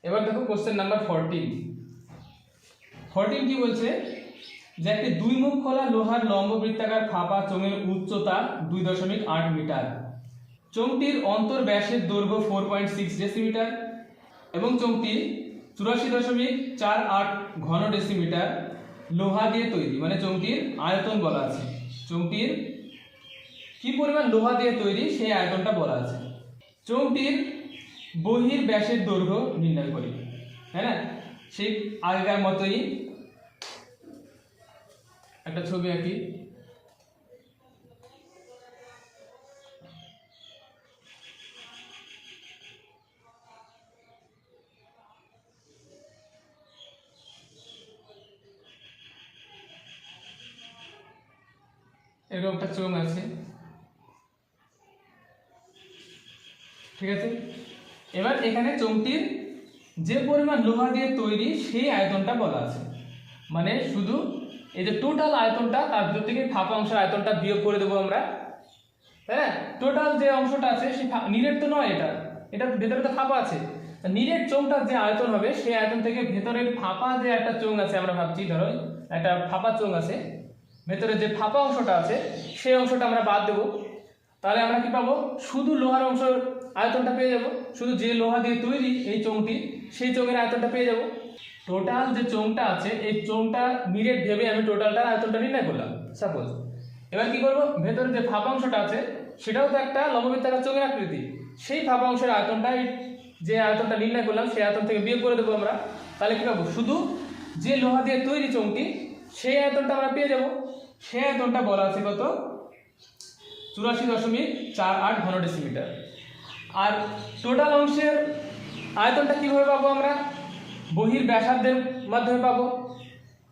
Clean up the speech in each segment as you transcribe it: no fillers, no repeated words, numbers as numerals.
এবার দেখো question number 14 কি বলছে যে একটি দুই মুখ খোলা লোহার লম্ব বৃত্তাকার ফাঁপা চোঙের উচ্চতা 2.8 মিটার, চোঙটির অন্তর ব্যাসের দৈর্ঘ্য 4.6 ডেসিমিটার এবং চোঙটি 84.48 ঘন ডেসিমিটার লোহা দিয়ে তৈরি। মানে চোঙটির আয়তন বলা আছে, চোঙটির কি পরিমাণ লোহা দিয়ে তৈরি সেই আয়তনটা বলা আছে। চোঙটির বহির ব্যাসের দৈর্ঘ্য নির্ণয় করি, তাই না? সেই আগেকার মতোই একটা ছবি আঁকি। এরকম একটা চোঙ আছে, ঠিক আছে। এবার এখানে চোঙটির যে পরিমাণ লোহা দিয়ে তৈরি সেই আয়তনটা বলা আছে। মানে শুধু এই যে টোটাল আয়তনটা, তার ভিতর থেকে ফাঁপা অংশের আয়তনটা বিয়োগ করে দেবো আমরা, হ্যাঁ। টোটাল যে অংশটা আছে সেই নিরেট তো নয়, এটা ভেতরে তো ফাঁপা আছে। নিরেট চোঙটার যে আয়তন হবে সেই আয়তন থেকে ভেতরের ফাঁপা যে একটা চোঙ আছে, আমরা ভাবছি ধরো একটা ফাঁপা চোঙ আছে, ভেতরে যে ফাঁপা অংশটা আছে সেই অংশটা আমরা বাদ দেবো। তাহলে আমরা কি পাবো? শুধু লোহার অংশ আয়তনটা পেয়ে যাব, শুধু যে লোহা দিয়ে তৈরি এই চোঙটি সেই চোঙের আয়তনটা পেয়ে যাব। টোটাল যে চোঙটা আছে এই চোঙটা নিরেট ভেবে আমি টোটালটার আয়তনটা নির্ণয় করলাম সাপোজ। এবার কি করব? ভেতরে যে ফাঁপা অংশটা আছে সেটাও তো একটা লম্ববৃত্তাকার চোঙের আকৃতি, সেই ফাঁপা অংশের আয়তনটা যে আয়তনটা নির্ণয় করলাম সেই আয়তন থেকে বিয়োগ করে দেবো আমরা। তাহলে কি পাবো? শুধু যে লোহা দিয়ে তৈরি চোঙটি সেই আয়তনটা আমরা পেয়ে যাব। সেই আয়তনটা বলা আছে কত? 84.48 ঘন ডেসিমিটার। আর টোটাল অংশের আয়তনটা কিভাবে পাবো? আমরা বহির ব্যাসার্ধের মাধ্যমে পাবো,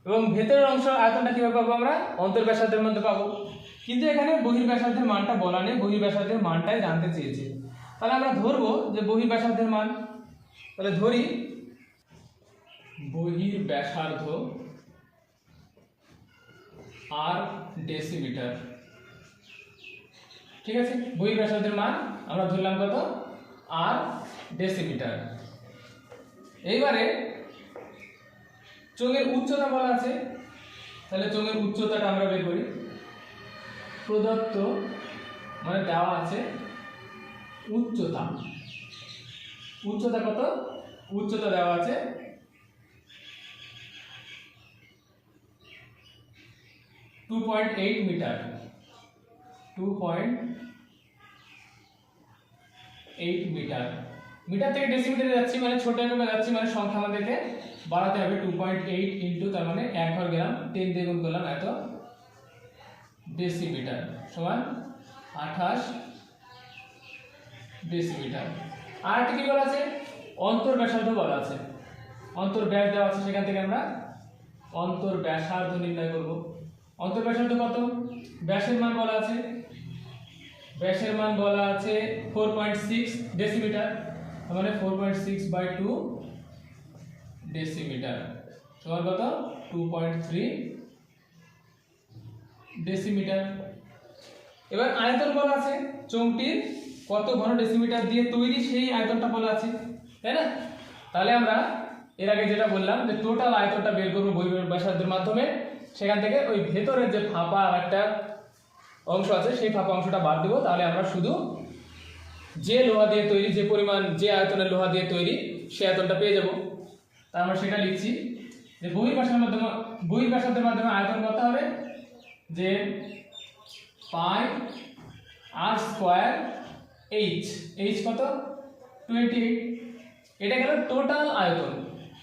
এবং ভেতরের অংশ আয়তনটা কিভাবে পাবো? আমরা অন্তর ব্যাসার্ধের মধ্যে পাবো। কিন্তু এখানে বহির ব্যাসার্ধের মানটা বলা নেই, বহির ব্যাসার্ধের মানটাই জানতে চেয়েছে। তাহলে আমরা ধরবো যে বহির ব্যাসার্ধের মান, তাহলে ধরি বহির ব্যাসার্ধ আর ডেসিমিটার, ঠিক আছে। বহির ব্যাসার্ধের মান আমরা ধরলাম কত? আর ডেসিমিটার। এইবারে চোঙের উচ্চতা বলা আছে, তাহলে চোঙের উচ্চতাটা আমরা বের করি। প্রদত্ত মানে দেওয়া আছে উচ্চতা, উচ্চতা কত? উচ্চতা দেওয়া আছে 2.8 মিটার, 2.8 মিটার। মিটার থেকে ডেসিমিটারে যাচ্ছি মানে ছোট এককে যাচ্ছি, মানে সংখ্যা আমাদেরকে বাড়াতে হবে। 2.8 ইন্টু তার মানে 1 ঘর গেলাম, 10 দিয়ে গুণ করলাম, এত ডেসিমিটার সমান 28 ডেসিমিটার। আর একটা কি বলা আছে? অন্তর ব্যাসার্ধ বলা আছে, অন্তর ব্যাস দেওয়া আছে, সেখান থেকে আমরা অন্তর ব্যাসার্ধ নির্ণয় করব। অন্তর ব্যাসার্ধ কত? ব্যাসের মান বলা আছে, ব্যাসের মান বলা আছে 4.6 ডেসিমিটার, মানে 4.6/2 ডেসিমিটার সমান কত? 2.3 ডেসিমিটার। এবার আয়তন বলা আছে, চোঙটির কত ঘন ডেসিমিটার দিয়ে তৈরি সেই আয়তনটা বলা আছে, তাই না? তাহলে আমরা এর আগে যেটা বললাম যে টোটাল আয়তনটা বের করবো বহির ব্যাসার্ধের মাধ্যমে, সেখান থেকে ওই ভেতরের যে ফাঁপা একটা অংশ আছে সেই ফাঁপা অংশটা বাদ দেবো। তাহলে আমরা শুধু যে লোহা দিয়ে তৈরি, যে পরিমাণ যে আয়তনের লোহা দিয়ে তৈরি সেই আয়তনটা পেয়ে যাব। তা আমরা সেটা লিখছি যে বহির ব্যাসার্ধের মাধ্যমে আয়তন কত হবে? যে পাই আর স্কোয়ার এইচ কত? 28। এটা গেল টোটাল আয়তন,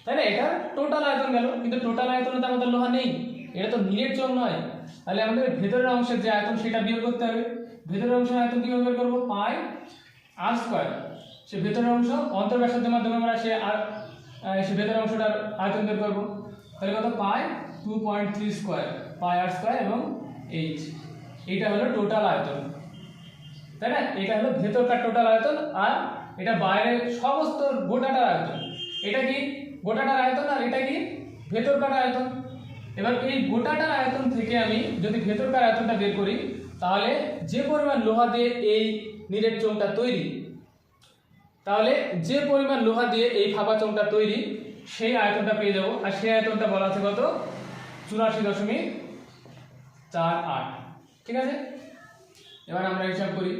তাই না? এটা টোটাল আয়তন গেল, কিন্তু টোটাল আয়তনে তো আমাদের লোহা নেই, এটা তো নিরেট চোঙ নয়। তাহলে আমাদের ভেতরের অংশের যে আয়তন সেটা বিয়োগ করতে হবে। ভেতরের অংশের আয়তন কিভাবে বের করবো? পাই আর স্কোয়ার, সে ভেতরের অংশ অন্তর ব্যাসার্ধের মাধ্যমে আমরা সে ভেতরের অংশটার আয়তন বের করবো। তাহলে কত? পাই 2.3 স্কোয়ার, পাই আর স্কোয়ার এবং এইচ। এইটা হলো টোটাল আয়তন, তাই না? এটা হলো ভেতরকার টোটাল আয়তন, আর এটা বাইরের সমস্ত গোটাটার আয়তন। এটা কি গোটাটার আয়তন, আর এটা কি ভেতরকার আয়তন। এবার এই গোটাটার আয়তন থেকে আমি যদি ভেতরকার আয়তনটা বের করি, তাহলে যে পরিমাণ লোহা দিয়ে এই নিরেট চোঙটা তৈরি তাহলে যে পরিমাণ লোহা দিয়ে এই ফাঁপা চোঙটা তৈরি সেই আয়তনটা পেয়ে যাব। আর সেই আয়তনটা বলা আছে কত? 84.48। ঠিক আছে, এবার আমরা হিসাব করি।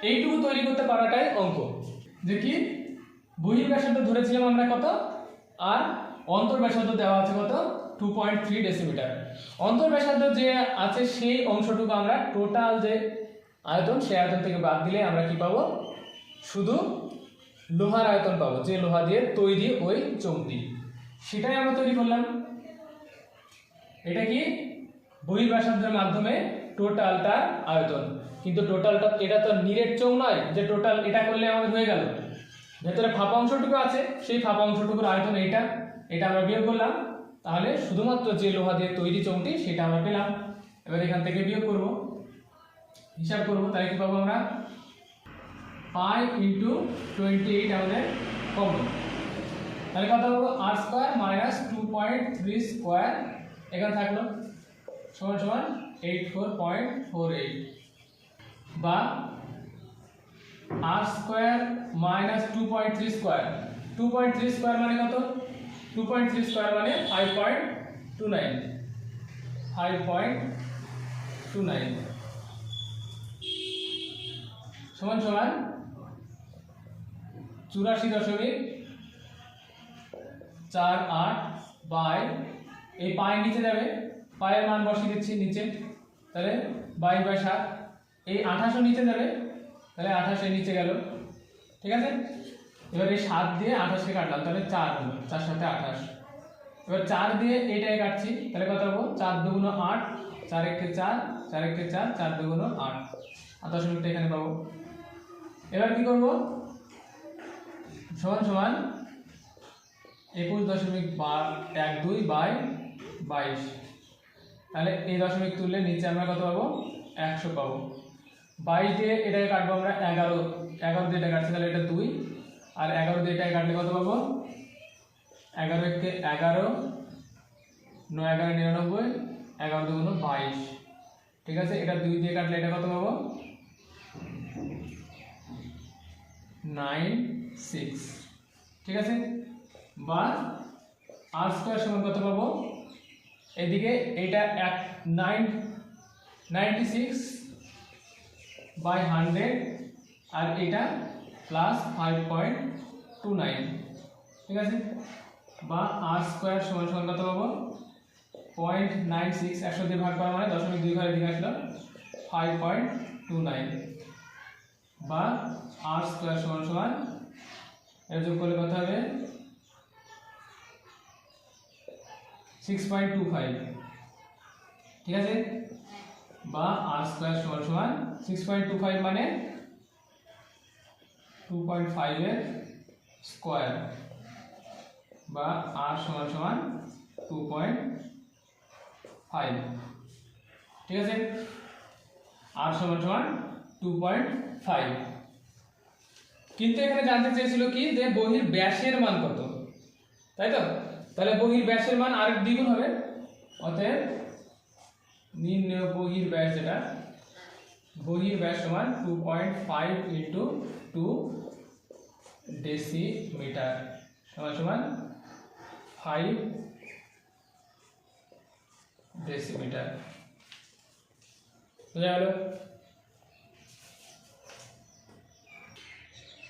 এইটুকু তৈরি করতে পারাটাই অঙ্ক, যে কি বহির্ব্যাসার্ধ ধরেছিলাম আমরা কত, আর অন্তর্ব্যাসার্ধ দেওয়া আছে কত? 2.3 ডেসিমিটার। অন্তর্ব্যাসার্ধ যে আছে সেই অংশটুকু আমরা টোটাল যে আয়তন সেই আয়তন থেকে বাদ দিলে আমরা কি পাবো? শুধু লোহার আয়তন পাবো, যে লোহা দিয়ে তৈরি ওই চোঙটি, সেটাই আমরা তৈরি করলাম। এটা কি বহির্ব্যাসার্ধের মাধ্যমে টোটালটার আয়তন, কিন্তু টোটালটা এটা তো নিরেট চোঙ নয় যে টোটাল এটা করলে আমাদের হয়ে গেল। ভেতরে ফাঁপা অংশটুকু আছে, সেই ফাঁপা অংশটুকুর আয়তন এটা আমরা বিয়োগ করলাম, তাহলে শুধুমাত্র যে লোহা দিয়ে তৈরি চোঙটি সেটা আমরা পেলাম। এবার এখান থেকে বিয়োগ করব, হিসাব করব, তাহলে কি পাবো আমরা? 5 × 28 আমাদের কমন, তাহলে কত পাবো? r² - 2.3 স্কয়ার এখানে থাকলো সমান সমান 84.48, বা r² - 2.3 স্কয়ার। 2.3 স্কয়ার মানে কত? 2.3 স্কয়ার মানে 5.29 সমান সমান 84.48 বাই, এই পায়ের নিচে যাবে, পায়ের মান বসিয়ে দিচ্ছি নিচে, তাহলে 22/7। এই 28 নিচে যাবে, তাহলে 28 এর নিচে গেল। ঠিক আছে, এবার এই 7 দিয়ে 28কে কাটলাম, তাহলে 4 হলো, 4 × 7 = 28। এবার 4 দিয়ে এইটাকে কাটছি, তাহলে কত পাবো? 4 × 2 = 8, 4 × 1 = 4, 4 × 1 = 4, 4 × 2 = 8, 28 এখানে পাবো। এবার কি করব? সমান সমান 21.12/22, তাহলে এই দশমিক তুললে নিচে আমরা কত পাবো? 100 পাবো। 22 দিয়ে এটাকে কাটবো আমরা 11, 11 দিয়ে এটা কাটছি, তাহলে এটা 2, আর 11 দিয়ে এটাকে কাটলে কত পাবো? 11 × 1 = 11, 9 × 11 = 99, 11 × 2 = 22। ঠিক আছে, এটা 2 দিয়ে কাটলে এটা কত পাবো? 96। ঠিক আছে, বা r² সমান কত পাবো? এদিকে এটা 96/100, আর এটা প্লাস 5.29। ঠিক আছে, বা r² সমান সমান কত পাবো? 0.96, 100 দিয়ে ভাগ করা মানে 0.2 ঘরে দিকে আসলো 5.29, বা r² সমান সমান এর যোগ করলে কত হবে? 6.25। ঠিক আছে, বা r² সমান সমান 6.25 মানে 2.5 এর স্কয়ার, বা r সমান সমান 2.5। ঠিক আছে, r সমান সমান 2.5। কিন্তু এখানে জানতে চেয়েছিল কি, যে বহির ব্যাসের মান কত, তাই তো? তাহলে বহির ব্যাসের মান আরেক দ্বিগুণ হবে, অতএব নির্ণেয় বহির ব্যাস, যেটা বহির ব্যাস সমান 2.5 × 2 ডেসিমিটার সমান সমান 5 ডেসিমিটার। বুঝা গেল?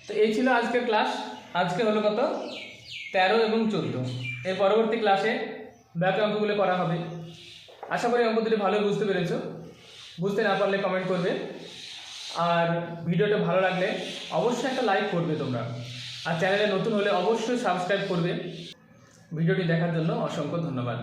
তো এই ছিল আজকের ক্লাস। আজকে হলো কত? 13 এবং 14। এর পরবর্তী ক্লাসে বাকি অঙ্কগুলো করা হবে। আশা করি অঙ্ক দুটি ভালো বুঝতে পেরেছো। বুঝতে না পারলে কমেন্ট করবে, আর ভিডিওটা ভালো লাগলে অবশ্যই একটা লাইক করবে তোমরা, আর চ্যানেলে নতুন হলে অবশ্যই সাবস্ক্রাইব করবে। ভিডিওটি দেখার জন্য অসংখ্য ধন্যবাদ।